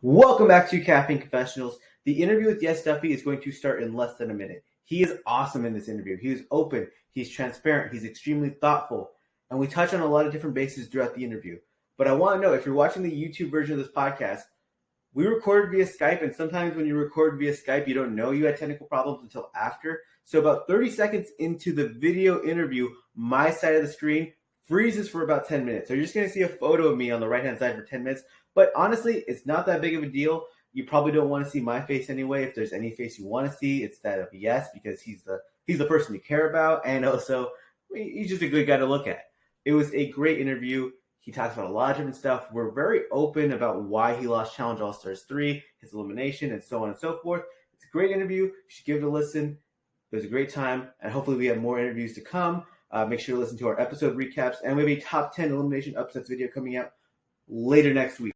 Welcome back to Caffeine Confessionals. The interview with Yes Duffy is going to start in less than a minute. He is awesome in this interview. He is open, he's transparent, he's extremely thoughtful, and we touch on a lot of different bases throughout the interview. But I want to know, if you're watching the YouTube version of this podcast, we recorded via Skype, and sometimes when you record via Skype, you don't know you had technical problems until after. So about 30 seconds into the video interview, my side of the screen freezes for about 10 minutes. So you're just going to see a photo of me on the right-hand side for 10 minutes. But honestly, it's not that big of a deal. You probably don't want to see my face anyway. If there's any face you want to see, it's that of Yes, because he's the person you care about, and also he's just a good guy to look at. It was a great interview. He talks about a lot of different stuff. We're very open about why he lost Challenge All-Stars 3, his elimination, and so on and so forth. It's a great interview. You should give it a listen. It was a great time, and hopefully we have more interviews to come. Make sure to listen to our episode recaps, and we have a top 10 elimination upsets video coming out later next week.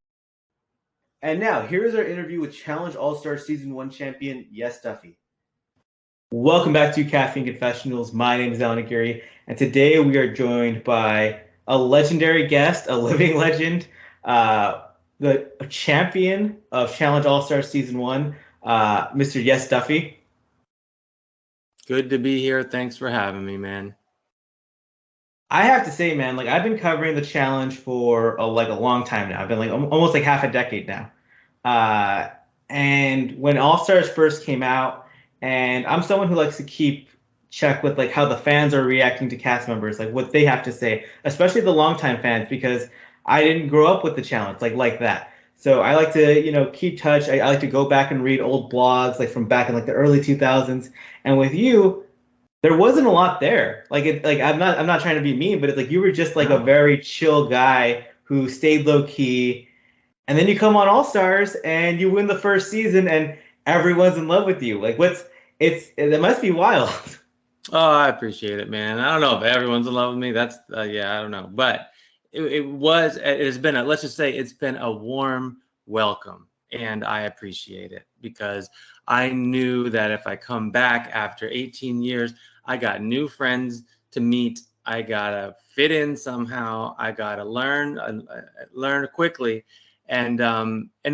And now, here's our interview with Challenge All-Stars Season 1 champion, Yes Duffy. Welcome back to Caffeine Confessionals. My name is Allan, and today we are joined by a legendary guest, a living legend, the champion of Challenge All-Stars Season 1, Mr. Yes Duffy. Good to be here. Thanks for having me, man. I have to say, man, I've been covering the challenge for a long time now. I've been almost half a decade now. And when All Stars first came out, and I'm someone who likes to keep check with how the fans are reacting to cast members, what they have to say, especially the longtime fans, because I didn't grow up with the challenge like that. So I like to keep touch. I like to go back and read old blogs from back in the early 2000s. And with you, there wasn't a lot there. I'm not trying to be mean, but you were just a very chill guy who stayed low key. And then you come on All Stars and you win the first season and everyone's in love with you. It must be wild. Oh, I appreciate it, man. I don't know if everyone's in love with me. That's I don't know. But it's been a warm welcome, and I appreciate it because I knew that if I come back after 18 years, I got new friends to meet. I gotta fit in somehow. I gotta learn quickly, and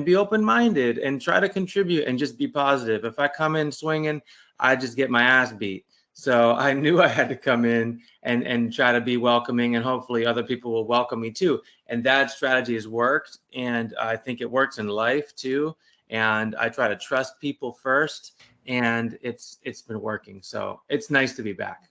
be open-minded and try to contribute and just be positive. If I come in swinging, I just get my ass beat. So I knew I had to come in and try to be welcoming, and hopefully other people will welcome me too. And that strategy has worked, and I think it works in life too. And I try to trust people first, and it's been working. So it's nice to be back.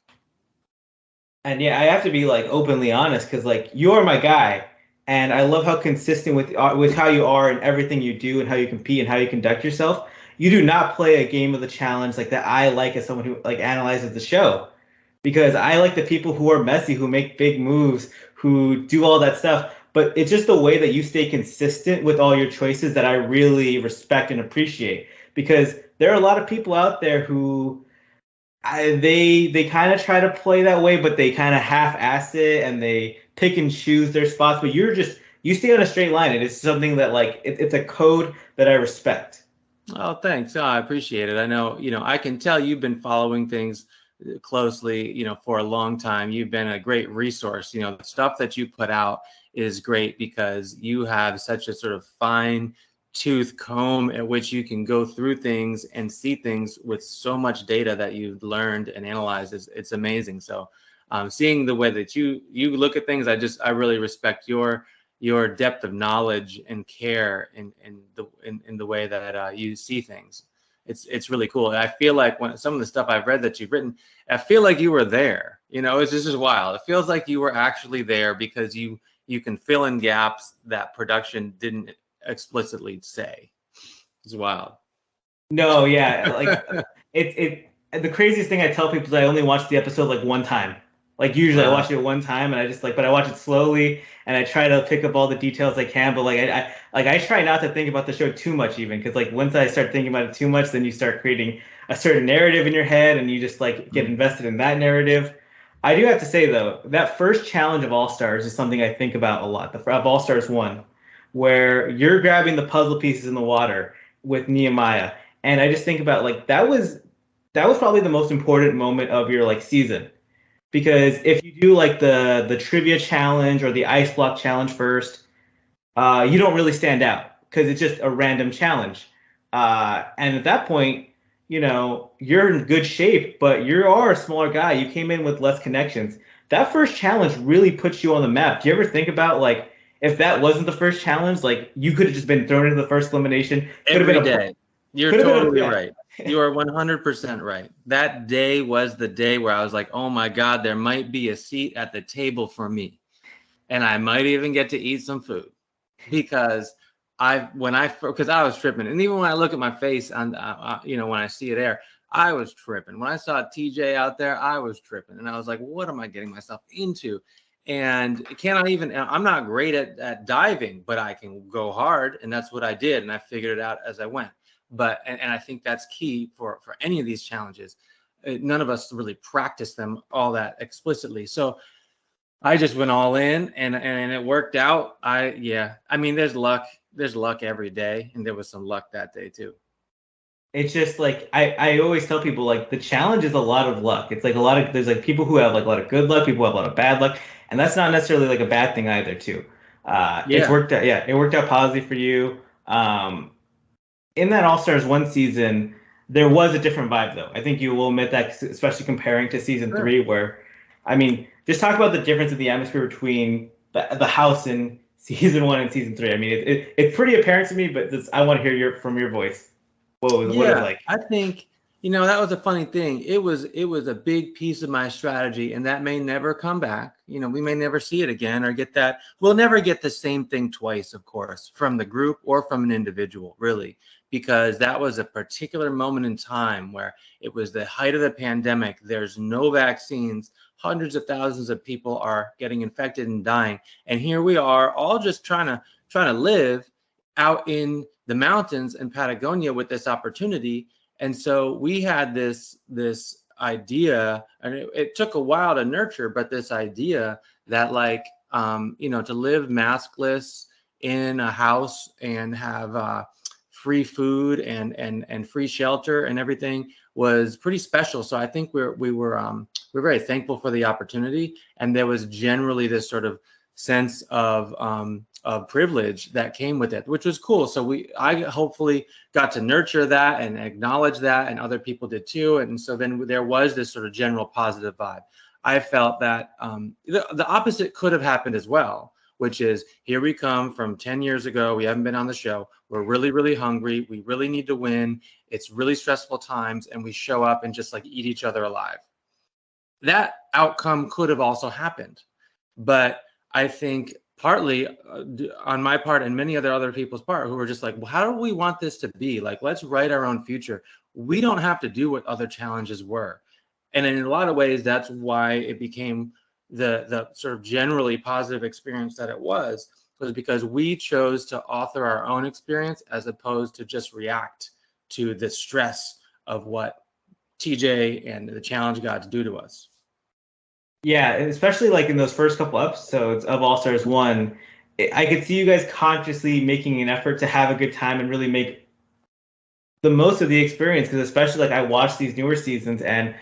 And yeah, I have to be openly honest, because you're my guy, and I love how consistent with how you are and everything you do and how you compete and how you conduct yourself. You do not play a game of the challenge that I like as someone who analyzes the show, because I like the people who are messy, who make big moves, who do all that stuff. But it's just the way that you stay consistent with all your choices that I really respect and appreciate, because there are a lot of people out there who they kind of try to play that way, but they kind of half-ass it and they pick and choose their spots. But you stay on a straight line, and it's something that it's a code that I respect. Oh, thanks. Oh, I appreciate it. I know, I can tell you've been following things closely, for a long time. You've been a great resource. The stuff that you put out is great because you have such a sort of fine tooth comb at which you can go through things and see things with so much data that you've learned and analyzed. It's amazing. So seeing the way that you look at things, I really respect your depth of knowledge and care in the way that you see things. It's really cool. And I feel like when some of the stuff I've read that you've written, I feel like you were there. It's just wild. It feels like you were actually there because you can fill in gaps that production didn't explicitly say. It's wild. No, yeah, the craziest thing I tell people is I only watch the episode one time. Usually I watch it one time and I just but I watch it slowly and I try to pick up all the details I can. But I try not to think about the show too much, even because once I start thinking about it too much, then you start creating a certain narrative in your head and you just get invested in that narrative. I do have to say though, that first challenge of All Stars is something I think about a lot. Of All Stars 1, where you're grabbing the puzzle pieces in the water with Nehemiah, and I just think about that was probably the most important moment of your season. Because if you do the trivia challenge or the ice block challenge first, you don't really stand out. because it's just a random challenge. And at that point, you're in good shape, but you are a smaller guy. You came in with less connections. That first challenge really puts you on the map. Do you ever think about like if that wasn't the first challenge, like you could have just been thrown into the first elimination? Could have Every been day. You're could have been totally yeah. right. You are 100% right. That day was the day where I was like, oh my God, there might be a seat at the table for me. And I might even get to eat some food because because I was tripping. And even when I look at my face on, when I see it there, I was tripping. When I saw TJ out there, I was tripping. And I was like, what am I getting myself into? And I'm not great at diving, but I can go hard. And that's what I did. And I figured it out as I went. And I think that's key for any of these challenges. None of us really practice them all that explicitly. So I just went all in and it worked out. I mean, there's luck every day. And there was some luck that day too. It's just like I always tell people like the challenge is a lot of luck. It's like there's like people who have like a lot of good luck, people who have a lot of bad luck, and that's not necessarily like a bad thing either too. It's Yeah. worked out, yeah, it worked out positively for you. In that All Stars 1 season, there was a different vibe though. I think you will admit that, especially comparing to season Sure. 3, where I mean, just talk about the difference of the atmosphere between the house in season 1 and season 3. I mean, it's pretty apparent to me, but I want to hear from your voice. What it was like. I think, that was a funny thing. It was a big piece of my strategy, and that may never come back. We may never see it again or get that. We'll never get the same thing twice, of course, from the group or from an individual, really, because that was a particular moment in time where it was the height of the pandemic. There's no vaccines. Hundreds of thousands of people are getting infected and dying. And here we are all just trying to live out in the mountains in Patagonia with this opportunity. And so we had this idea, and it took a while to nurture, but this idea that to live maskless in a house and have free food and free shelter and everything was pretty special. So I think we're very thankful for the opportunity. And there was generally this sort of sense of privilege that came with it, which was cool. So I hopefully got to nurture that and acknowledge that, and other people did too. And so then there was this sort of general positive vibe. I felt that the opposite could have happened as well, which is here we come from 10 years ago. We haven't been on the show. We're really, really hungry. We really need to win. It's really stressful times. And we show up and just like eat each other alive. That outcome could have also happened. But I think partly on my part and many other people's part who were just like, well, how do we want this to be? Like, let's write our own future. We don't have to do what other challenges were. And in a lot of ways, that's why it became the sort of generally positive experience that it was because we chose to author our own experience as opposed to just react to the stress of what TJ and the challenge gods do to us. Yeah, especially like in those first couple episodes of All Stars 1, I could see you guys consciously making an effort to have a good time and really make the most of the experience. Because especially like I watch these newer seasons and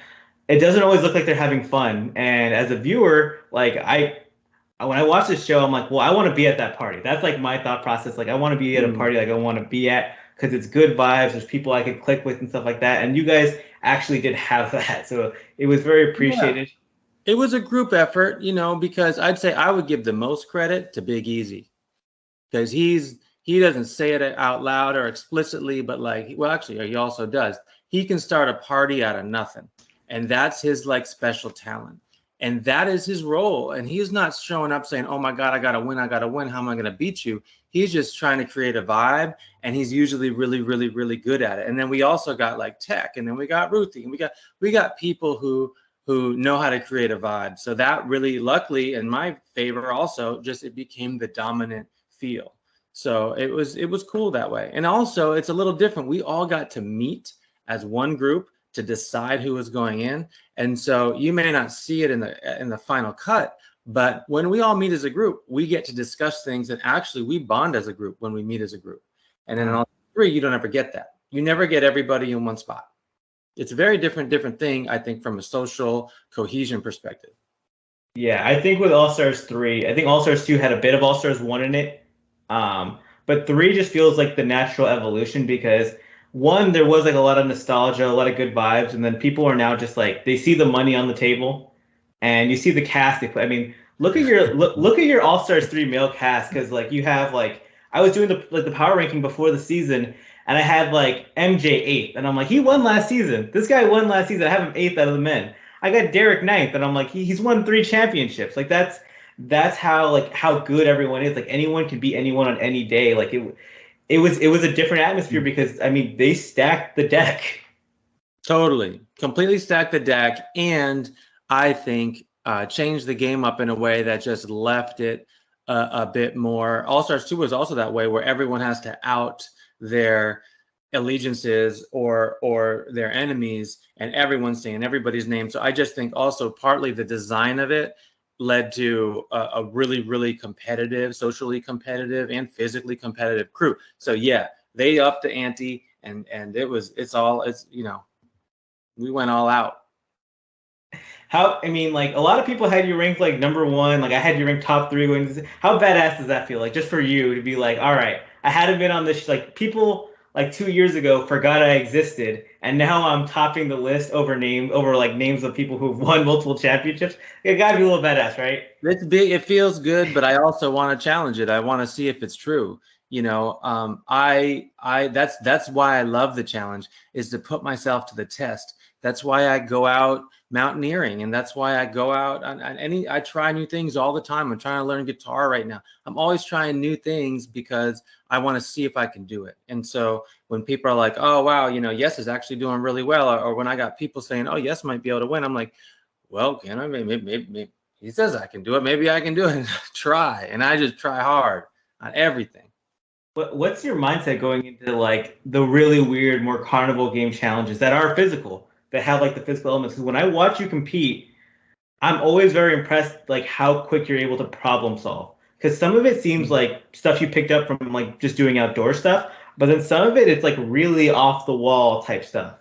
it doesn't always look like they're having fun. And as a viewer, like when I watch this show, I'm like, well, I want to be at that party. That's like my thought process. Like I want to be at a party like I want to be at because it's good vibes. There's people I could click with and stuff like that. And you guys actually did have that, so it was very appreciated. Yeah. It was a group effort, because I'd say I would give the most credit to Big Easy because he doesn't say it out loud or explicitly, but actually he also does. He can start a party out of nothing, and that's his special talent, and that is his role. And he's not showing up saying, "Oh my God, I gotta win! How am I gonna beat you?" He's just trying to create a vibe, and he's usually really, really, really good at it. And then we also got Tech, and then we got Ruthie, and we got people who know how to create a vibe. So that really, luckily, in my favor also, it became the dominant feel. So it was cool that way. And also it's a little different. We all got to meet as one group to decide who was going in. And so you may not see it in the final cut, but when we all meet as a group, we get to discuss things, and actually we bond as a group when we meet as a group. And then in all three, you don't ever get that. You never get everybody in one spot. It's a very different thing, I think, from a social cohesion perspective. Yeah, I think with All Stars 3, I think All Stars 2 had a bit of All Stars 1 in it. but three just feels like the natural evolution because one, there was like a lot of nostalgia, a lot of good vibes, and then people are now just like they see the money on the table, and you see the cast they put. I mean, look at your All Stars 3 male cast because like you have like I was doing the power ranking before the season, and I had like MJ eighth, and I'm like he won last season. This guy won last season. I have him eighth out of the men. I got Derek ninth, and I'm like he's won three championships. Like that's how like how good everyone is. Like anyone can beat anyone on any day. Like it was a different atmosphere because I mean they stacked the deck. Totally, completely stacked the deck, and I think changed the game up in a way that just left it a bit more. All Stars 2 was also that way, where everyone has to out their allegiances or their enemies, and everyone's saying everybody's name. So I just think also partly the design of it led to a really, really competitive, socially competitive, and physically competitive crew. So yeah, they upped the ante, and it's we went all out. How I mean, like a lot of people had you ranked like number one. Like I had you ranked top three. How badass does that feel? Like just for you to be like, all right, I hadn't been on this. Like people like 2 years ago forgot I existed, and now I'm topping the list over like names of people who've won multiple championships. It gotta be a little badass, right? It's big. It feels good, but I also want to challenge it. I want to see if it's true. That's why I love the challenge, is to put myself to the test. That's why I go out mountaineering, and that's why I go out on I try new things all the time. I'm trying to learn guitar right now. I'm always trying new things because I want to see if I can do it. And so when people are like, "Oh wow, Yes is actually doing really well," or when I got people saying, "Oh, Yes might be able to win," I'm like, "Well, can I? Maybe he says I can do it. Maybe I can do it." Try, and I just try hard on everything. What's your mindset going into like the really weird, more carnival game challenges that are physical, that have like the physical elements? Because when I watch you compete, I'm always very impressed like how quick you're able to problem solve. Because some of it seems like stuff you picked up from like just doing outdoor stuff, but then some of it's like really off the wall type stuff.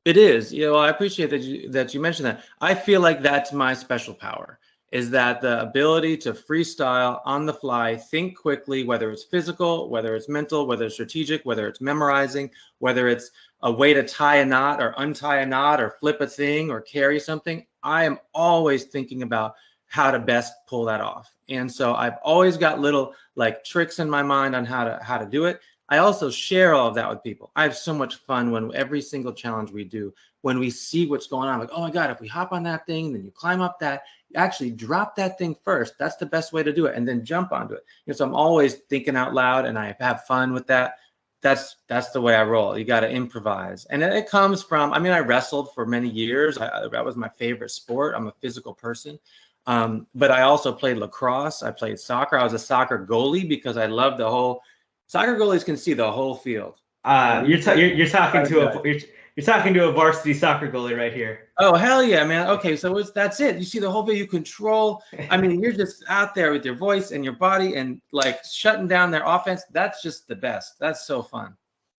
It is. I appreciate that you mentioned that. I feel like that's my special power, is that the ability to freestyle on the fly, think quickly, whether it's physical, whether it's mental, whether it's strategic, whether it's memorizing, whether it's a way to tie a knot or untie a knot or flip a thing or carry something. I am always thinking about how to best pull that off. And so I've always got little like tricks in my mind on how to do it. I also share all of that with people. I have so much fun when every single challenge we do, when we see what's going on, like, oh my God, if we hop on that thing, then you climb up that, you actually drop that thing first. That's the best way to do it. And then jump onto it. So I'm always thinking out loud, and I have fun with that. That's the way I roll. You got to improvise. And it comes from, I wrestled for many years. That was my favorite sport. I'm a physical person. But I also played lacrosse. I played soccer. I was a soccer goalie because I loved the whole. Soccer goalies can see the whole field. You're talking to you're talking to a varsity soccer goalie right here. Oh hell yeah, man! Okay, so that's it. You see the whole field. You control. You're just out there with your voice and your body and like shutting down their offense. That's just the best. That's so fun.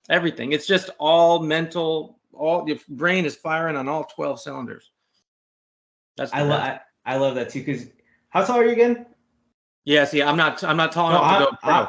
Everything. It's just all mental. All your brain is firing on all 12 cylinders. I love that too. Because how tall are you again? Yeah, see, I'm not tall enough to go pro.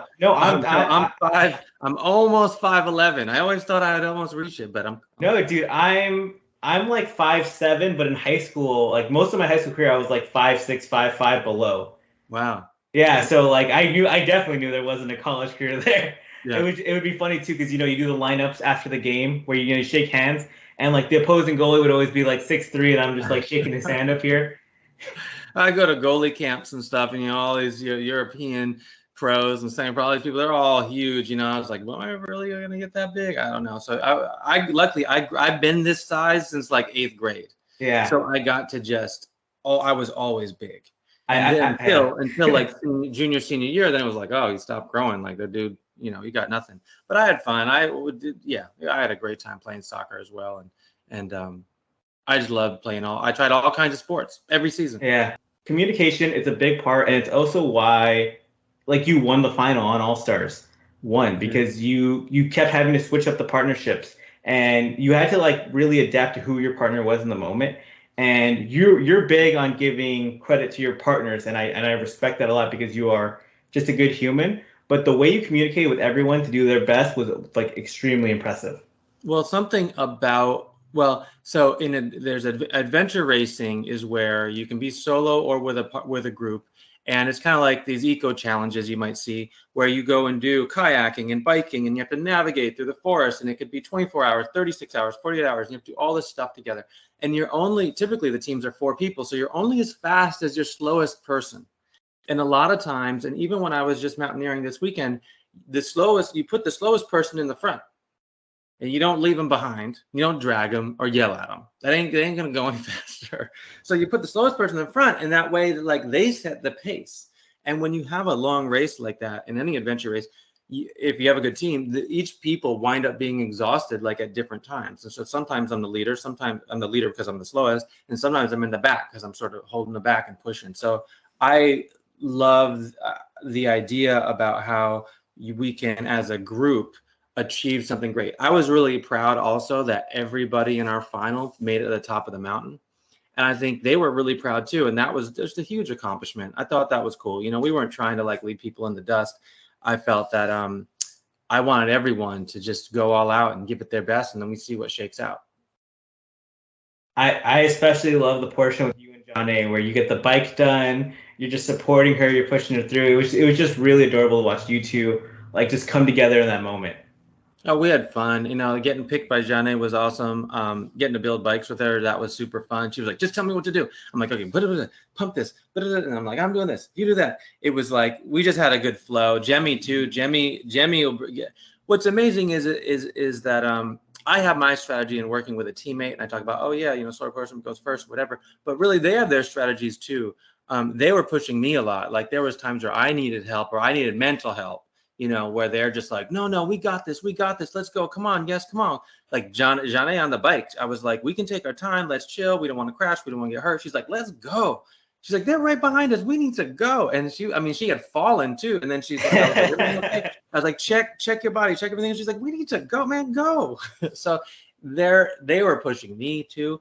I'm almost 5'11". I always thought I would almost reach it, but no, dude. I'm like 5'7", but in high school, like most of my high school career, I was like 5'6", 5'5" below. Wow. Yeah, so like I definitely knew there wasn't a college career there. Yeah. It would be funny too because you do the lineups after the game where you shake hands, and like the opposing goalie would always be like 6'3", and I'm just like shaking his hand up here. I go to goalie camps and stuff, and all these European pros and saying probably people, they're all huge. I was like, well, am I really gonna get that big? I don't know. So luckily I've been this size since like 8th grade. Yeah. So I got to I was always big. Until like junior, senior year, then it was like, oh, you stopped growing. Like the dude, you got nothing. But I had fun. I had a great time playing soccer as well, and I just loved playing I tried all kinds of sports every season. Yeah. Communication is a big part, and it's also why like you won the final on All Stars 1 because you kept having to switch up the partnerships, and you had to like really adapt to who your partner was in the moment. And you're big on giving credit to your partners, and I respect that a lot because you are just a good human. but the way you communicated with everyone to do their best was like extremely impressive. Well, something about so there's adventure racing is where you can be solo or with a group, and it's kind of like these eco challenges you might see where you go and do kayaking and biking, and you have to navigate through the forest, and it could be 24 hours, 36 hours, 48 hours, and you have to do all this stuff together. And typically the teams are 4 people, so you're only as fast as your slowest person. And a lot of times, and even when I was just mountaineering this weekend, you put the slowest person in the front. And you don't leave them behind. You don't drag them or yell at them. They ain't going to go any faster. So you put the slowest person in front, and that way, like, they set the pace. And when you have a long race like that, in any adventure race, if you have a good team, each people wind up being exhausted, like, at different times. And so sometimes I'm the leader. Sometimes I'm the leader because I'm the slowest. And sometimes I'm in the back because I'm sort of holding the back and pushing. So I love the idea about how we can, as a group, achieve something great. I was really proud also that everybody in our final made it to the top of the mountain. And I think they were really proud too. And that was just a huge accomplishment. I thought that was cool. We weren't trying to like leave people in the dust. I felt that I wanted everyone to just go all out and give it their best, and then we see what shakes out. I especially love the portion with you and John A, where you get the bike done, you're just supporting her, you're pushing her through. It was just really adorable to watch you two like just come together in that moment. Oh, we had fun. Getting picked by Janae was awesome. Getting to build bikes with her, that was super fun. She was like, just tell me what to do. I'm like, okay, pump this. And I'm like, I'm doing this. You do that. It was like, we just had a good flow. Jemmy too. Jemmy what's amazing is that I have my strategy in working with a teammate, and I talk about, slow person goes first, whatever. But really, they have their strategies too. They were pushing me a lot. Like, there was times where I needed help or I needed mental help. Where they're just like, no, we got this, let's go, come on, yes, come on. Like Janae on the bike, I was like, we can take our time, let's chill, we don't want to crash, we don't want to get hurt. She's like, let's go. She's like, they're right behind us, we need to go. And she had fallen too, and then she's like, okay. I was like, check your body, check everything. And she's like, we need to go, man, go. So they were pushing me too.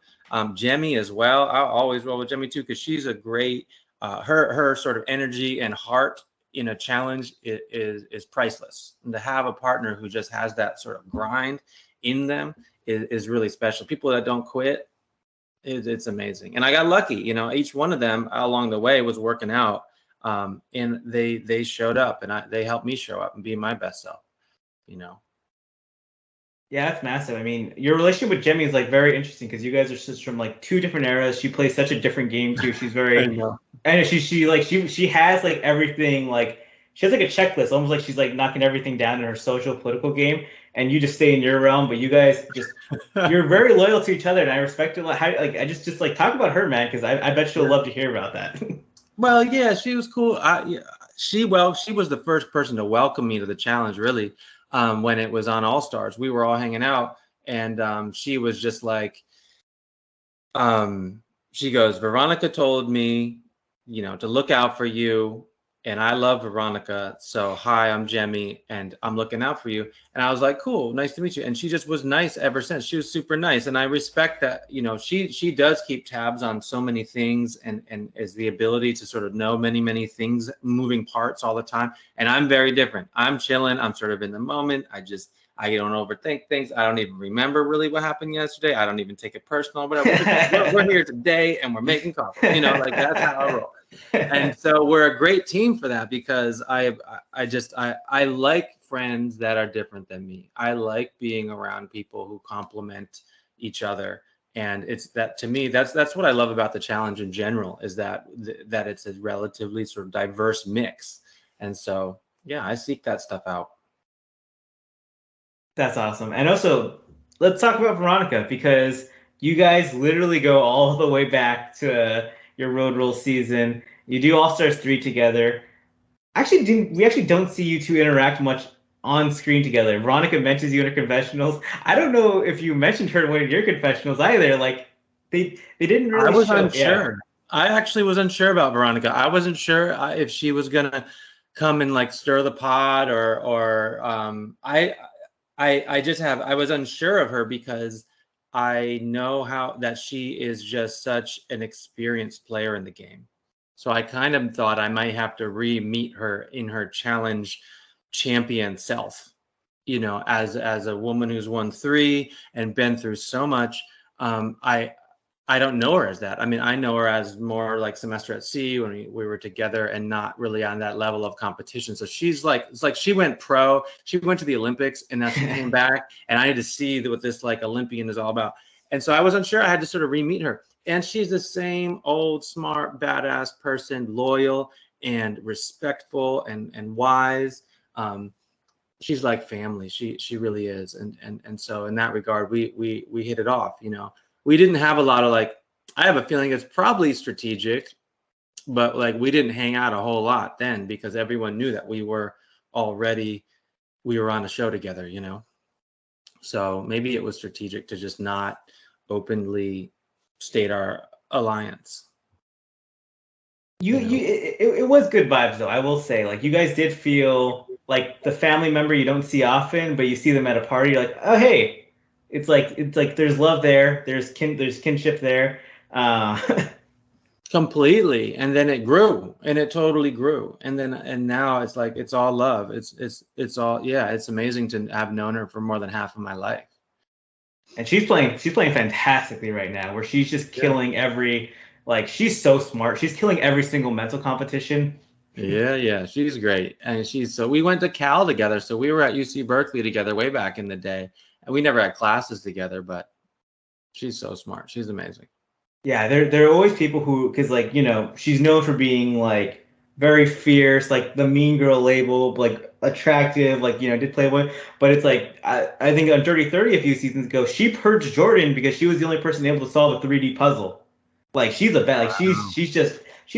Jemmy as well. I'll always roll with Jemmy too, because she's a great her sort of energy and heart in a challenge is priceless. And to have a partner who just has that sort of grind in them is really special. People that don't quit, it's amazing. And I got lucky, each one of them along the way was working out, and they showed up, and they helped me show up and be my best self. Yeah, that's massive. I mean, your relationship with Jemmy is like very interesting because you guys are just from like two different eras. She plays such a different game too. She's very, I know she has like everything, like she has like a checklist, almost like she's like knocking everything down in her social political game, and you just stay in your realm. But you guys you're very loyal to each other, and I respect it. I just like talk about her, man, because I bet she'll love to hear about that. Well, yeah, she was cool. She was the first person to welcome me to the challenge, really. When it was on All Stars, we were all hanging out, and she was just like, she goes, Veronica told me, to look out for you, and I love Veronica. So hi, I'm Jemmy, and I'm looking out for you. And I was like, cool, nice to meet you. And she just was nice ever since. She was super nice, and I respect that. She does keep tabs on so many things, and is the ability to sort of know many things, moving parts all the time. And I'm very different. I'm chilling. I'm sort of in the moment. I don't overthink things. I don't even remember really what happened yesterday. I don't even take it personal. Whatever. We're here today, and we're making coffee. Like, that's how I roll. And so we're a great team for that, because I like friends that are different than me. I like being around people who complement each other. And it's that, to me, that's what I love about the challenge in general, is that it's a relatively sort of diverse mix. And so, yeah, I seek that stuff out. That's awesome. And also, let's talk about Veronica, because you guys literally go all the way back to your Road Rules season. You do All Stars 3 together. We actually don't see you two interact much on screen together. Veronica mentions you in her confessionals. I don't know if you mentioned her in one of your confessionals either. Like, they didn't really. I was unsure. Yeah. I actually was unsure about Veronica. I wasn't sure if she was gonna come and like stir the pot, or I was unsure of her, because I know that she is just such an experienced player in the game. So I kind of thought I might have to re-meet her in her challenge champion self, you know, as a woman who's won 3 and been through so much. I don't know her as that. I mean, I know her as more like Semester at Sea when we were together and not really on that level of competition. So she's like, it's like she went pro, she went to the Olympics, and now she came back, and I need to see what this like Olympian is all about. And so I was unsure. I had to sort of re-meet her. And she's the same old, smart, badass person, loyal and respectful and wise. She's like family. She really is. And so in that regard, we hit it off, you know. We didn't have a lot of like, I have a feeling it's probably strategic, but like we didn't hang out a whole lot then because everyone knew that we were on a show together, you know? So maybe it was strategic to just not openly state our alliance. It was good vibes though. I will say, like, you guys did feel like the family member you don't see often, but you see them at a party. You're like, oh hey, it's like there's love there. There's kinship there. Completely, and then it grew, and it totally grew, and now it's like it's all love. It's all, yeah. It's amazing to have known her for more than half of my life. And she's playing fantastically right now, where she's just killing every, like, she's so smart. She's killing every single mental competition. Yeah, she's great. And so we went to Cal together. So we were at UC Berkeley together way back in the day. And we never had classes together, but she's so smart. She's amazing. Yeah, there are always people who, because, like, you know, she's known for being like very fierce, like the mean girl label, like attractive, like, you know, did Playboy. But it's like I think on Dirty 30 a few seasons ago, she purged Jordan because she was the only person able to solve a 3D puzzle. Like, she's a bad, like, she's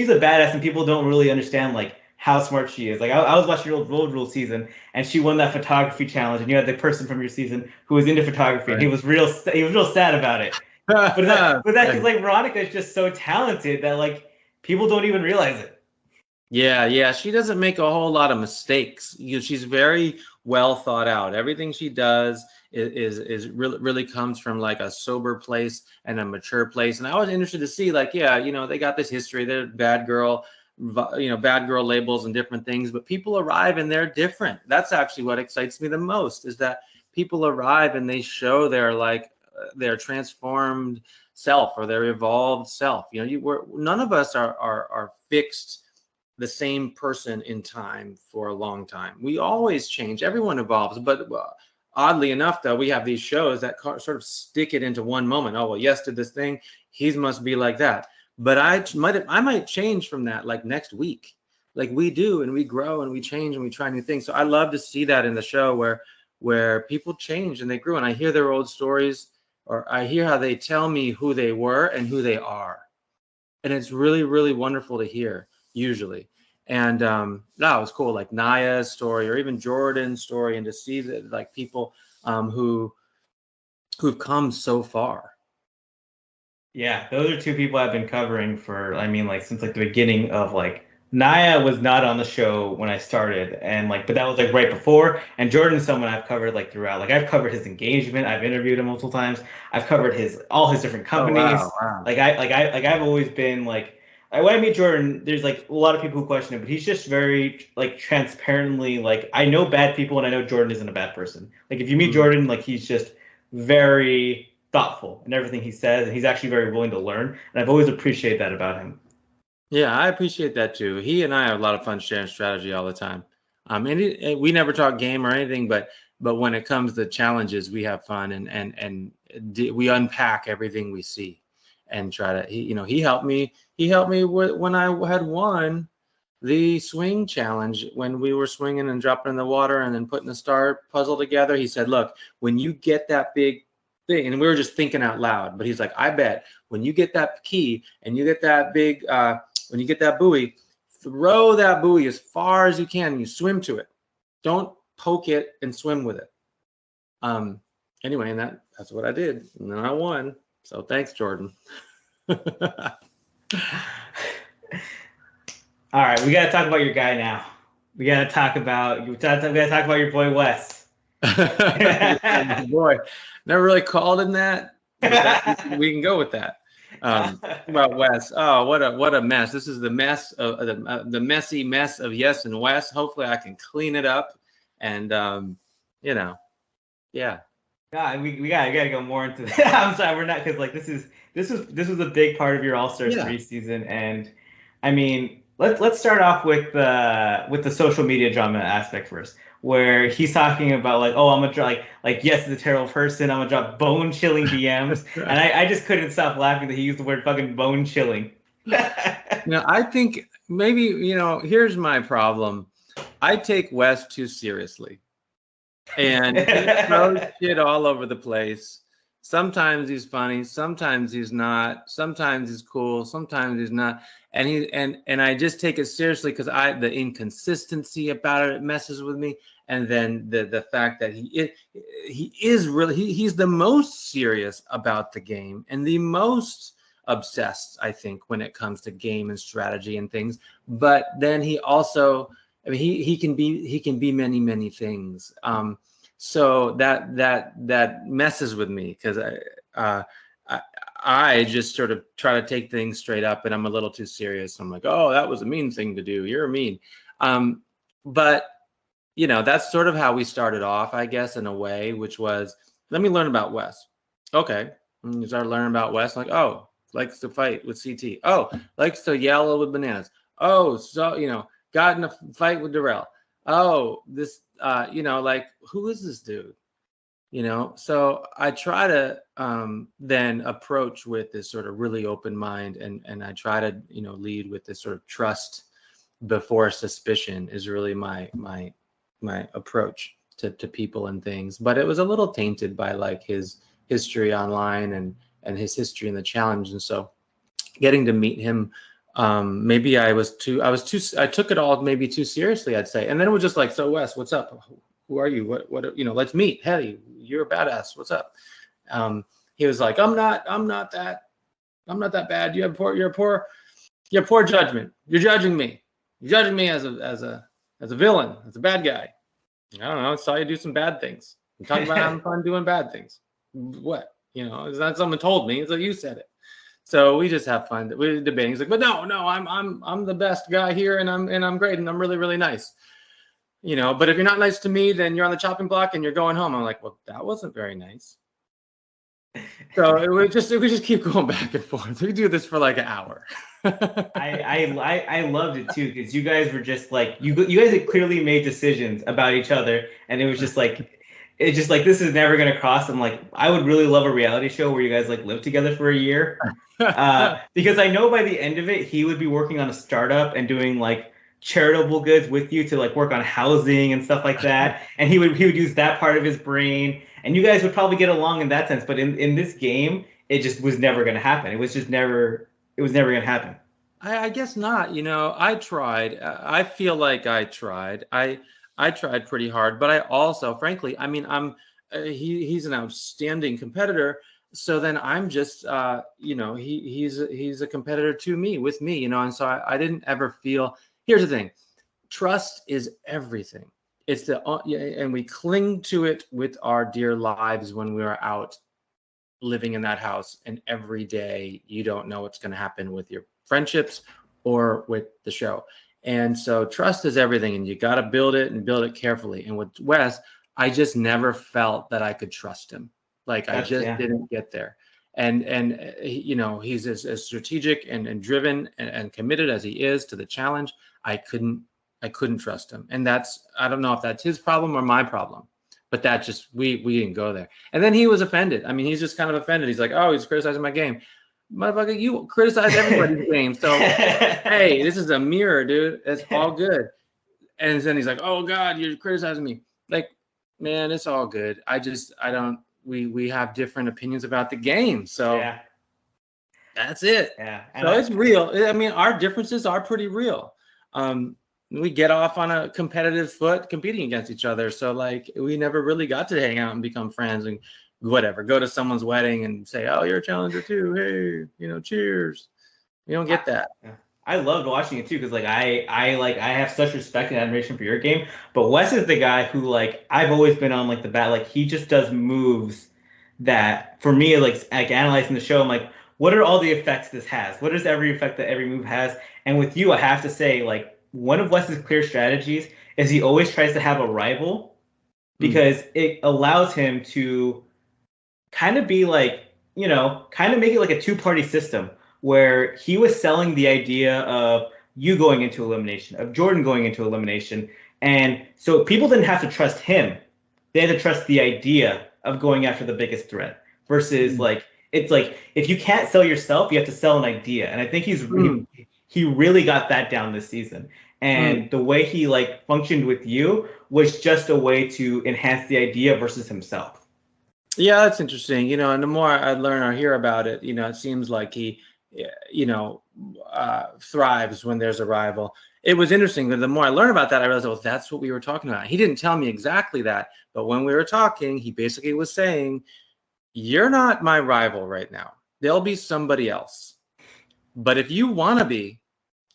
a badass, and people don't really understand like how smart she is. Like, I was watching your old Road Rule season, and she won that photography challenge, and you had the person from your season who was into photography, and he was real sad about it. But that's because, like, Veronica is just so talented that, like, people don't even realize it. Yeah, she doesn't make a whole lot of mistakes. You know, she's very well thought out. Everything she does is really comes from like a sober place and a mature place. And I was interested to see, like, yeah, you know, they got this history, they're bad girl, you know, bad girl labels and different things, but people arrive and they're different. That's actually what excites me the most, is that people arrive and they show their like their transformed self or their evolved self. You know, none of us are fixed the same person in time for a long time. We always change. Everyone evolves. But oddly enough, though, we have these shows that sort of stick it into one moment. Oh, well, Yes did this thing. He must be like that. But I might change from that like next week. Like we do, and we grow and we change and we try new things. So I love to see that in the show where people change and they grew. And I hear their old stories, or I hear how they tell me who they were and who they are. And it's really, really wonderful to hear, usually. And that was cool, like Naya's story or even Jordan's story, and to see that, like, people who've come so far. Yeah, those are two people I've been covering for, I mean, like, since like the beginning of, like, Naya was not on the show when I started, and like, but that was like right before. And Jordan's someone I've covered like throughout. Like, I've covered his engagement, I've interviewed him multiple times, I've covered all his different companies. Oh, wow. I've always been like, when I meet Jordan, there's like a lot of people who question him, but he's just very like transparently, like, I know bad people and I know Jordan isn't a bad person. Like, if you meet Jordan, like, he's just very thoughtful in everything he says, and he's actually very willing to learn. And I've always appreciated that about him. Yeah, I appreciate that too. He and I have a lot of fun sharing strategy all the time. And we never talk game or anything, but when it comes to challenges, we have fun and we unpack everything we see and try to. He helped me. He helped me when I had won the swing challenge, when we were swinging and dropping in the water and then putting the star puzzle together. He said, "Look, when you get that big thing," and we were just thinking out loud, but he's like, "I bet when you get that key and you get that big." When you get that buoy, throw that buoy as far as you can and you swim to it. Don't poke it and swim with it. Anyway, and that's what I did. And then I won. So thanks, Jordan. All right, we got to talk about your guy now. We got to talk about your boy Wes. Boy, never really called him that. But we can go with that. About Wes. Oh, what a mess. This is the mess of the messy mess of Yes and Wes. Hopefully I can clean it up And you know, yeah. God, we gotta go more into that. I'm sorry, we're not, because like this was a big part of your All Stars 3 season, and I mean, let's start off with the social media drama aspect first, where he's talking about like, oh, I'm gonna drop like Yes is a terrible person, I'm gonna drop bone chilling DMs, and I just couldn't stop laughing that he used the word fucking bone chilling. I think maybe, here's my problem. I take Wes too seriously. And he throws shit all over the place. Sometimes he's funny, sometimes he's not, sometimes he's cool, sometimes he's not. And I just take it seriously because the inconsistency about it messes with me. And then the fact that he is really he's the most serious about the game and the most obsessed, I think, when it comes to game and strategy and things. But then he also, I mean, he can be many things. So that messes with me because I just sort of try to take things straight up, and I'm a little too serious. I'm like, oh, that was a mean thing to do. You're mean. But that's sort of how we started off, I guess, in a way, which was, let me learn about Wes. Okay, and you start learning about Wes, like, oh, likes to fight with CT. Oh, likes to yell with bananas. Oh, so got in a fight with Darrell. Oh, this, like, who is this dude? So I try to then approach with this sort of really open mind, and I try to, lead with this sort of trust before suspicion is really my approach to people and things. But it was a little tainted by like his history online and his history in the challenge. And so getting to meet him, maybe I took it all maybe too seriously, I'd say. And then it was just like, so Wes, what's up? Who are you? What, let's meet. Hey, you're a badass. What's up? He was like, I'm not that bad. You're poor judgment. You're judging me. You're judging me as a villain, as a bad guy. I don't know. I saw you do some bad things. I'm talking about having fun doing bad things. What? It's not someone told me. It's like you said it. So we just have fun. We're debating. He's like, but no, I'm the best guy here, and I'm great, and I'm really, really nice. But if you're not nice to me, then you're on the chopping block and you're going home. I'm like, well, that wasn't very nice. So it would just keep going back and forth. We do this for like an hour. I loved it too, because you guys were just like, you guys had clearly made decisions about each other, and it was just like, this is never gonna cross. I'm like, I would really love a reality show where you guys like live together for a year, because I know by the end of it he would be working on a startup and doing like charitable goods with you to like work on housing and stuff like that, and he would use that part of his brain, and you guys would probably get along in that sense. But in this game, it just was never gonna happen. It was never gonna happen. I guess not. I tried. I feel like I tried. I tried pretty hard, but I also, frankly, I mean, he's an outstanding competitor. So then I'm just, he's a competitor to me, with me, and so I didn't ever feel. Here's the thing: trust is everything. It's and we cling to it with our dear lives when we are out living in that house, and every day you don't know what's going to happen with your friendships or with the show. And so trust is everything, and you got to build it carefully. And with Wes, I just never felt that I could trust him. Like I just didn't get there. And he's as strategic and driven and committed as he is to the challenge. I couldn't trust him. And I don't know if that's his problem or my problem, but that just, we didn't go there. And then he was offended. I mean, he's just kind of offended. He's like, oh, he's criticizing my game. Motherfucker, you criticize everybody's game. So, hey, this is a mirror, dude. It's all good. And then he's like, oh God, you're criticizing me. Like, man, it's all good. We have different opinions about the game. So that's it. Yeah. So it's real. I mean, our differences are pretty real. We get off on a competitive foot competing against each other. So like, we never really got to hang out and become friends and whatever, go to someone's wedding and say, oh, you're a challenger too. Hey, cheers. You don't get that. I loved watching it too, because like I have such respect and admiration for your game. But Wes is the guy who, like, I've always been on like the bat. Like, he just does moves that, for me, like analyzing the show, I'm like, what are all the effects this has? What is every effect that every move has? And with you, I have to say, like, one of Wes's clear strategies is he always tries to have a rival because it allows him to kind of be like, kind of make it like a two-party system where he was selling the idea of you going into elimination, of Jordan going into elimination. And so people didn't have to trust him. They had to trust the idea of going after the biggest threat versus like, it's like, if you can't sell yourself, you have to sell an idea. And I think he really got that down this season. And the way he like functioned with you was just a way to enhance the idea versus himself. Yeah, that's interesting. And the more I learn or hear about it, it seems like he, thrives when there's a rival. It was interesting, but the more I learn about that, I realized, oh, that's what we were talking about. He didn't tell me exactly that, but when we were talking, he basically was saying, you're not my rival right now. There'll be somebody else. But if you want to be,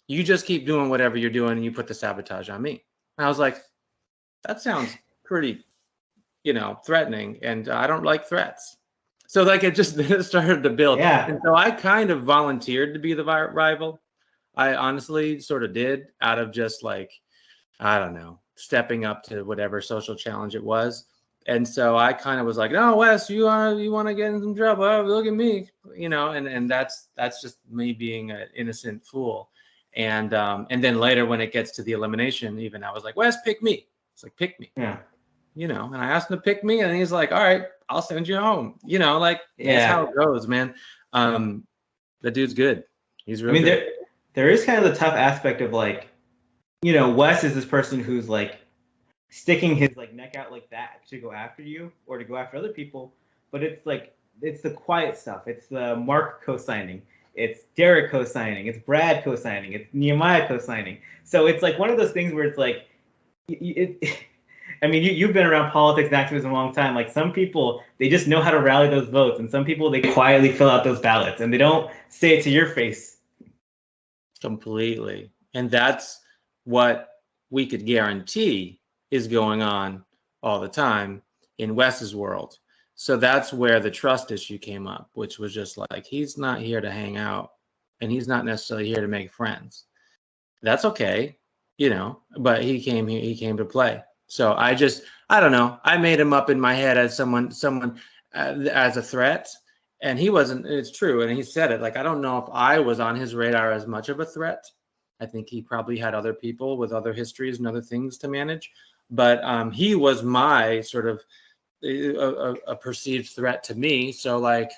you just keep doing whatever you're doing and you put the sabotage on me. And I was like, that sounds pretty, threatening. And I don't like threats. So like it started to build. Yeah. And so I kind of volunteered to be the rival. I honestly sort of did out of just like, I don't know, stepping up to whatever social challenge it was. And so I kind of was like, no, Wes, you want to get in some trouble? Oh, look at me, and that's just me being an innocent fool. And then later when it gets to the elimination, even I was like, Wes, pick me. It's like, pick me. Yeah. And I asked him to pick me, and he's like, all right, I'll send you home. That's how it goes, man. The dude's good. He's really good. There is kind of the tough aspect of like, Wes is this person who's like sticking his like neck out like that to go after you or to go after other people. But it's like, it's the quiet stuff. It's the Mark co-signing. It's Derek co-signing. It's Brad co-signing. It's Nehemiah co-signing. So it's like one of those things where it's like, you've been around politics and activism a long time. Like some people, they just know how to rally those votes. And some people, they quietly fill out those ballots and they don't say it to your face. Completely. And that's what we could guarantee is going on all the time in Wes's world. So that's where the trust issue came up, which was just like, he's not here to hang out and he's not necessarily here to make friends. That's okay, but he came to play. So I don't know. I made him up in my head as someone as a threat, and he wasn't. It's true, and he said it. Like, I don't know if I was on his radar as much of a threat. I think he probably had other people with other histories and other things to manage, but he was my sort of a perceived threat to me. So like,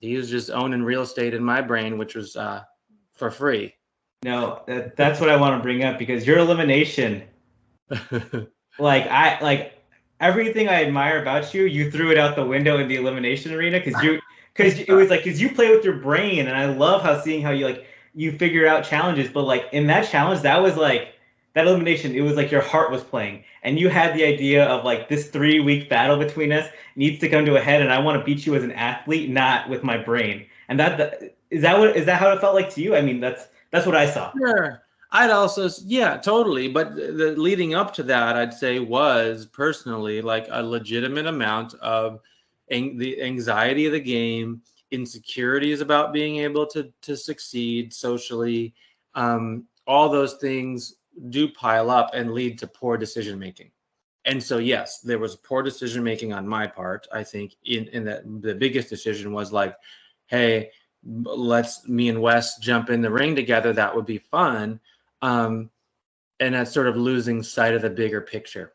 he was just owning real estate in my brain, which was for free. No, that's what I want to bring up because your elimination. Like everything I admire about you, you threw it out the window in the elimination arena because you play with your brain, and I love seeing how you figure out challenges. But like in that challenge, that was like that elimination. It was like your heart was playing, and you had the idea of like this 3-week battle between us needs to come to a head, and I want to beat you as an athlete, not with my brain. And is that how it felt like to you? I mean, that's what I saw. Sure. I'd also, yeah, totally. But the leading up to that, I'd say was personally like a legitimate amount of the anxiety of the game, insecurities about being able to succeed socially. All those things do pile up and lead to poor decision making. And so, yes, there was poor decision making on my part. I think in that the biggest decision was like, hey, let's me and Wes jump in the ring together. That would be fun. And that's sort of losing sight of the bigger picture.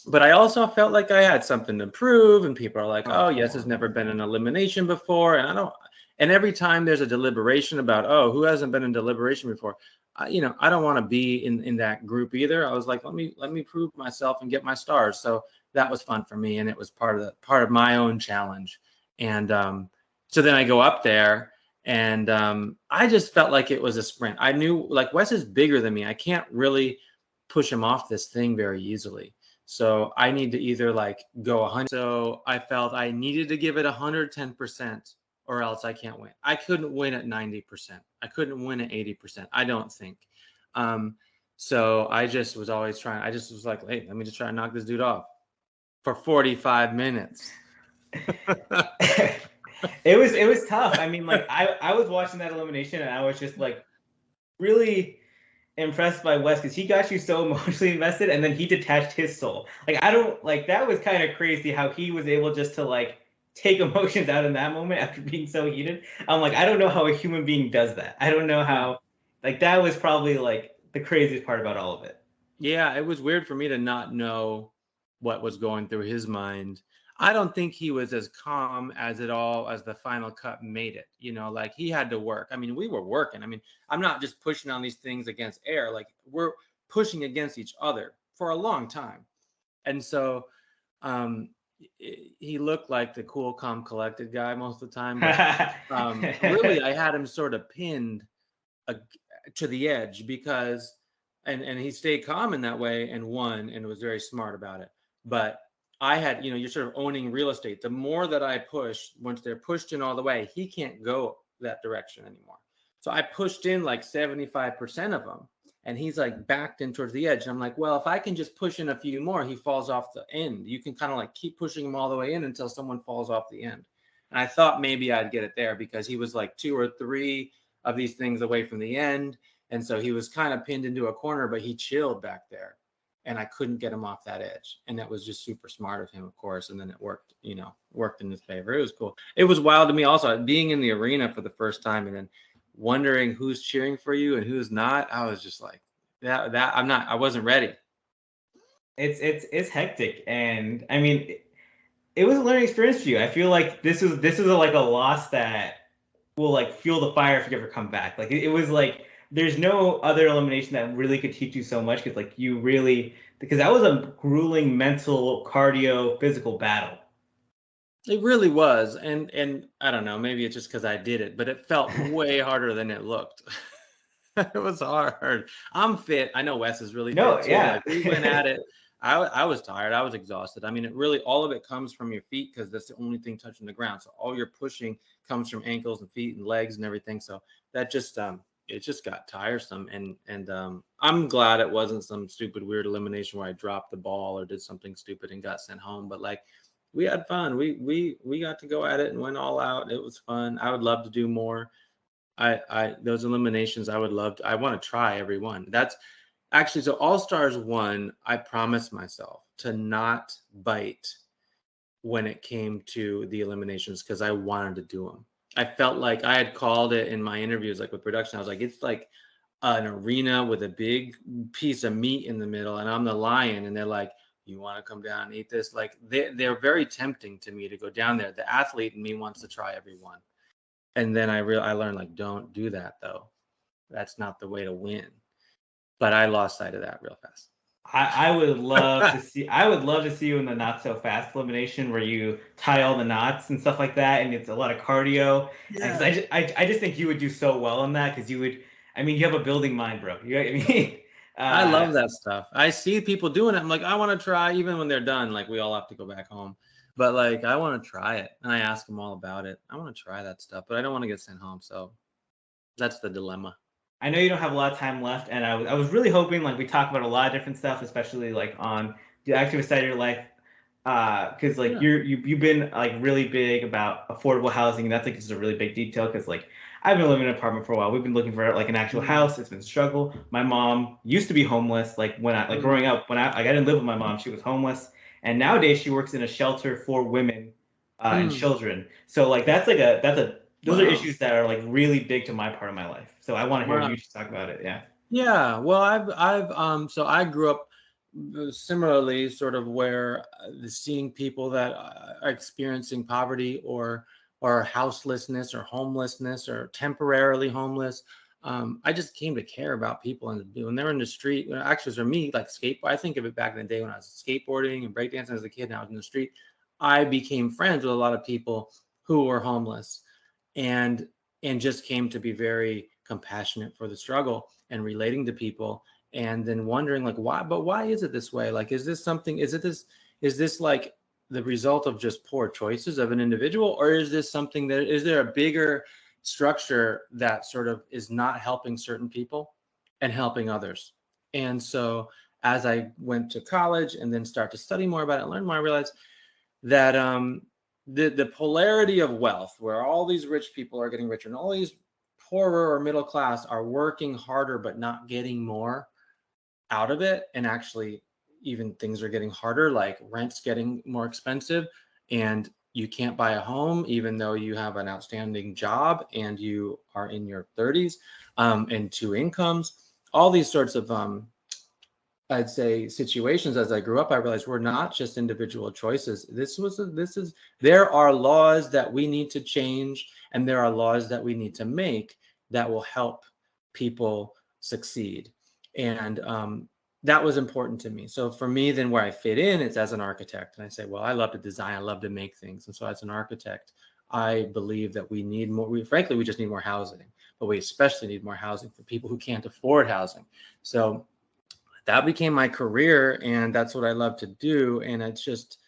But I also felt like I had something to prove, and people are like, oh, Yes has never been in elimination before. And every time there's a deliberation about, oh, who hasn't been in deliberation before? I don't want to be in that group either. I was like, let me prove myself and get my stars. So that was fun for me. And it was part of my own challenge. And so then I go up there, and I just felt like it was a sprint. I knew like Wes is bigger than me. I can't really push him off this thing very easily. So I need to either like go 100. So I felt I needed to give it 110%, or else I can't win. I couldn't win at 90%. I couldn't win at 80%. I don't think. So I just was always trying. I just was like, hey, let me just try and knock this dude off for 45 minutes. It was tough. I mean, like I was watching that elimination, and I was just like, really, impressed by Wes because he got you so emotionally invested, and then he detached his soul. Like I don't like that was kind of crazy how he was able just to like take emotions out in that moment after being so heated. I'm like, I don't know how a human being does that. I don't know how. Like that was probably like the craziest part about all of it. Yeah, it was weird for me to not know what was going through his mind. I don't think he was as calm as it all as the final cut made it. You know, like he had to work. I mean, we were working. I mean, I'm not just pushing on these things against air. Like we're pushing against each other for a long time. And so um he looked like the cool, calm, collected guy most of the time, but really I had him sort of pinned uh, to the edge because and he stayed calm in that way and won and was very smart about it. But I had, you know, you're sort of owning real estate. The more that I push, once they're pushed in all the way, he can't go that direction anymore. So I pushed in like 75% of them and he's like backed in towards the edge. And I'm like, well, if I can just push in a few more, he falls off the end. You can kind of like keep pushing him all the way in until someone falls off the end. And I thought maybe I'd get it there because he was like 2 or 3 of these things away from the end. And so he was kind of pinned into a corner, but he chilled back there and I couldn't get him off that edge. And that was just super smart of him, of course. And then it worked, you know, worked in his favor. It was cool. It was wild to me also being in the arena for the first time and then wondering who's cheering for you and who's not. I was just like I wasn't ready. It's hectic. And I mean, it was a learning experience for you. I feel like this is like a loss that will like fuel the fire if you ever come back. Like it was like there's no other elimination that really could teach you so much because like you really because that was a grueling mental, cardio, physical battle. It really was. And I don't know, maybe it's just because I did it, but it felt way harder than it looked. It was hard. I'm fit. I know Wes is really No, fit too. yeah. Like we went at it. I was tired. I was exhausted. I mean, it really all of it comes from your feet because that's the only thing touching the ground. So all your pushing comes from ankles and feet and legs and everything. So that just it just got tiresome. And I'm glad it wasn't some stupid weird elimination where I dropped the ball or did something stupid and got sent home. But like we had fun. We got to go at it and went all out. It was fun. I would love to do more. I those eliminations I would love to, I want to try every one. That's actually so All Stars 1, I promised myself to not bite when it came to the eliminations because I wanted to do them. I felt like I had called it in my interviews, like with production. I was like, it's like an arena with a big piece of meat in the middle, and I'm the lion, and they're like, you want to come down and eat this? Like they're very tempting to me to go down there. The athlete in me wants to try every one. And then I learned like, don't do that though. That's not the way to win. But I lost sight of that real fast. I would love to see. I would love to see you in the not so fast elimination where you tie all the knots and stuff like that, and it's a lot of cardio. Yeah. And I just think you would do so well in that because you would. I mean, you have a building mind, bro. You know what I mean? I love that stuff. I see people doing it. I'm like, I want to try. Even when they're done, like we all have to go back home. But like, I want to try it, and I ask them all about it. I want to try that stuff, but I don't want to get sent home. So that's the dilemma. I know you don't have a lot of time left, and I was really hoping like we talk about a lot of different stuff, especially like on the activist side of your life, because like you've been like really big about affordable housing, and that's like just a really big detail because like I've been living in an apartment for a while. We've been looking for like an actual house. It's been a struggle. My mom used to be homeless, like when I like growing up when I didn't live with my mom, she was homeless. And nowadays she works in a shelter for women and children. So like those are issues that are like really big to my part of my life. So I want to hear you talk about it. Yeah. Yeah. Well, I've so I grew up similarly, sort of where seeing people that are experiencing poverty or houselessness or homelessness or temporarily homeless. I just came to care about people, and when they're in the street, actually for me, like I think of it back in the day when I was skateboarding and breakdancing as a kid and I was in the street, I became friends with a lot of people who were homeless and just came to be very compassionate for the struggle and relating to people and then wondering like, why is it this way? Like, is this like the result of just poor choices of an individual, or is there a bigger structure that sort of is not helping certain people and helping others? And so as I went to college and then start to study more about it and learn more, I realized that the polarity of wealth, where all these rich people are getting richer and all these poorer or middle class are working harder but not getting more out of it, and actually even things are getting harder, like rent's getting more expensive, and you can't buy a home even though you have an outstanding job and you are in your 30s, and two incomes. All these sorts of I'd say situations. As I grew up, I realized we're not just individual choices. There are laws that we need to change, and there are laws that we need to make that will help people succeed. And that was important to me. So for me, then where I fit in is as an architect. And I say, well, I love to design, I love to make things. And so as an architect, I believe that we need more, frankly, we just need more housing, but we especially need more housing for people who can't afford housing. So that became my career, and that's what I love to do. And it's just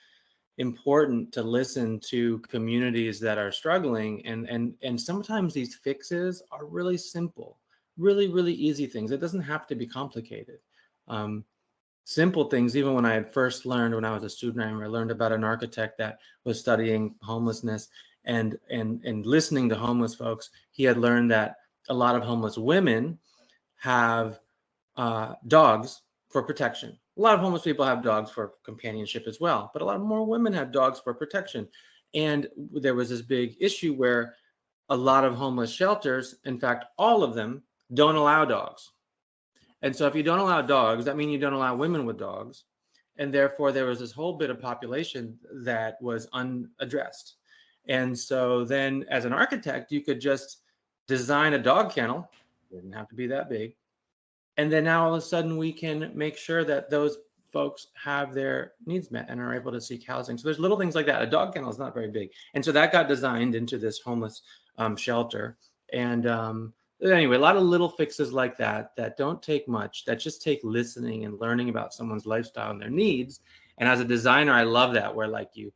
important to listen to communities that are struggling, and sometimes these fixes are really simple, really easy things. It doesn't have to be complicated. Simple things. Even when I had first learned, when I was a student, I learned about an architect that was studying homelessness, and listening to homeless folks. He had learned that a lot of homeless women have dogs for protection. A lot of homeless people have dogs for companionship as well, but a lot more women have dogs for protection. And there was this big issue where a lot of homeless shelters, in fact, all of them, don't allow dogs. And so if you don't allow dogs, that means you don't allow women with dogs. And therefore, there was this whole bit of population that was unaddressed. And so then as an architect, you could just design a dog kennel. It didn't have to be that big. And then now all of a sudden we can make sure that those folks have their needs met and are able to seek housing. So there's little things like that. A dog kennel is not very big. And so that got designed into this homeless shelter. And anyway, a lot of little fixes like that don't take much, that just take listening and learning about someone's lifestyle and their needs. And as a designer, I love that, where like you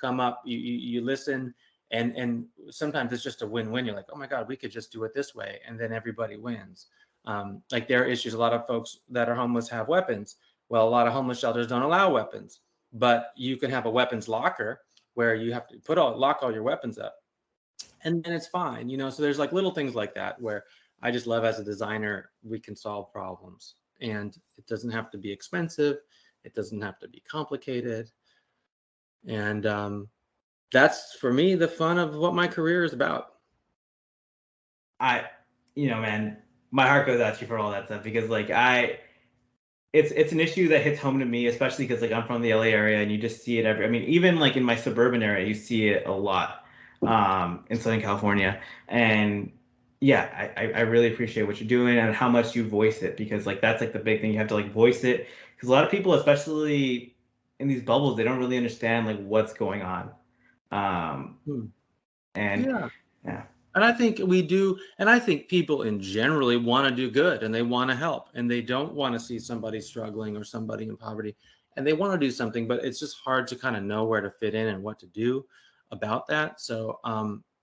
come up, you listen, and sometimes it's just a win-win. You're like, oh my God, we could just do it this way. And then everybody wins. Like there are issues. A lot of folks that are homeless have weapons. Well, a lot of homeless shelters don't allow weapons, but you can have a weapons locker where you have to lock all your weapons up, and then it's fine. So there's like little things like that where I just love, as a designer, we can solve problems, and it doesn't have to be expensive. It doesn't have to be complicated. And that's, for me, the fun of what my career is about. Man, my heart goes out to you for all that stuff, because like it's an issue that hits home to me, especially because like I'm from the LA area, and you just see it even like in my suburban area, you see it a lot in Southern California. And yeah, I really appreciate what you're doing and how much you voice it, because like that's like the big thing. You have to like voice it, because a lot of people, especially in these bubbles, they don't really understand like what's going on. And yeah. And I think we do, and I think people in generally want to do good, and they want to help, and they don't want to see somebody struggling or somebody in poverty, and they want to do something, but it's just hard to kind of know where to fit in and what to do about that. So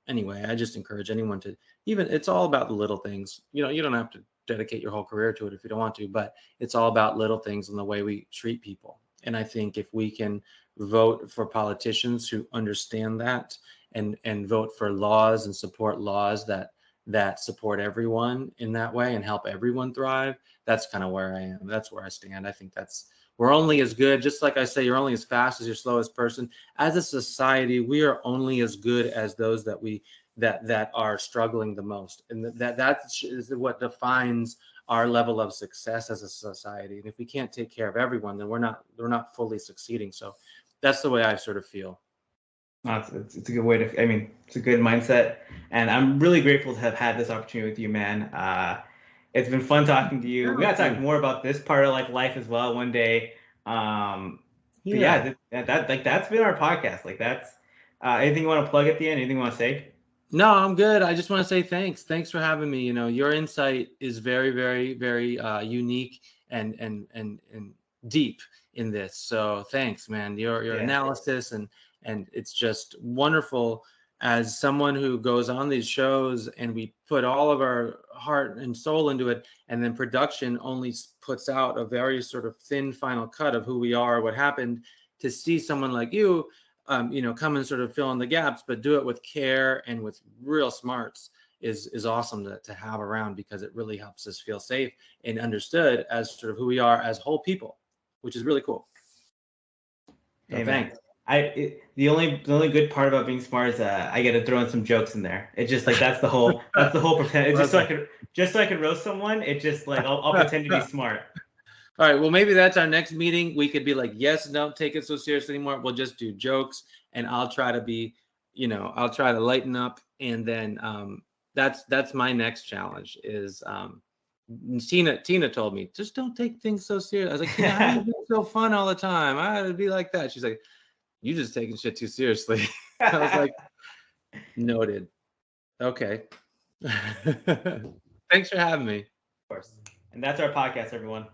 anyway, I just encourage anyone to, it's all about the little things. You don't have to dedicate your whole career to it if you don't want to, but it's all about little things and the way we treat people. And I think if we can vote for politicians who understand that, and vote for laws and support laws that support everyone in that way and help everyone thrive, that's kind of where I am. That's where I stand. I think we're only as good, just like I say, you're only as fast as your slowest person. As a society, we are only as good as those that are struggling the most. And that is what defines our level of success as a society. And if we can't take care of everyone, then we're not fully succeeding. So that's the way I sort of feel. It's a good way to, it's a good mindset, and I'm really grateful to have had this opportunity with you, man. It's been fun talking to you. We gotta talk more about this part of like life as well one day. But yeah, that's been our podcast. Like that's anything you want to plug at the end? Anything you want to say? No, I'm good. I just want to say thanks. Thanks for having me. Your insight is very, very, very unique and deep in this. So thanks, man. Your analysis and it's just wonderful, as someone who goes on these shows and we put all of our heart and soul into it, and then production only puts out a very sort of thin final cut of who we are, what happened. To see someone like you, come and sort of fill in the gaps, but do it with care and with real smarts, is awesome to have around, because it really helps us feel safe and understood as sort of who we are as whole people, which is really cool. So Hey, thanks. The only good part about being smart is I get to throw in some jokes in there. It's just like that's the whole pretend. It's just so I can roast someone. It's just like I'll pretend to be smart. All right. Well, maybe that's our next meeting. We could be like, yes, don't take it so seriously anymore. We'll just do jokes, and I'll try to be, I'll try to lighten up, and then that's my next challenge is Tina told me, just don't take things so serious. I was like, Tina, how do you be so fun all the time? I would be like that. She's like, you just taking shit too seriously. I was like, noted. Okay. Thanks for having me. Of course. And that's our podcast, everyone.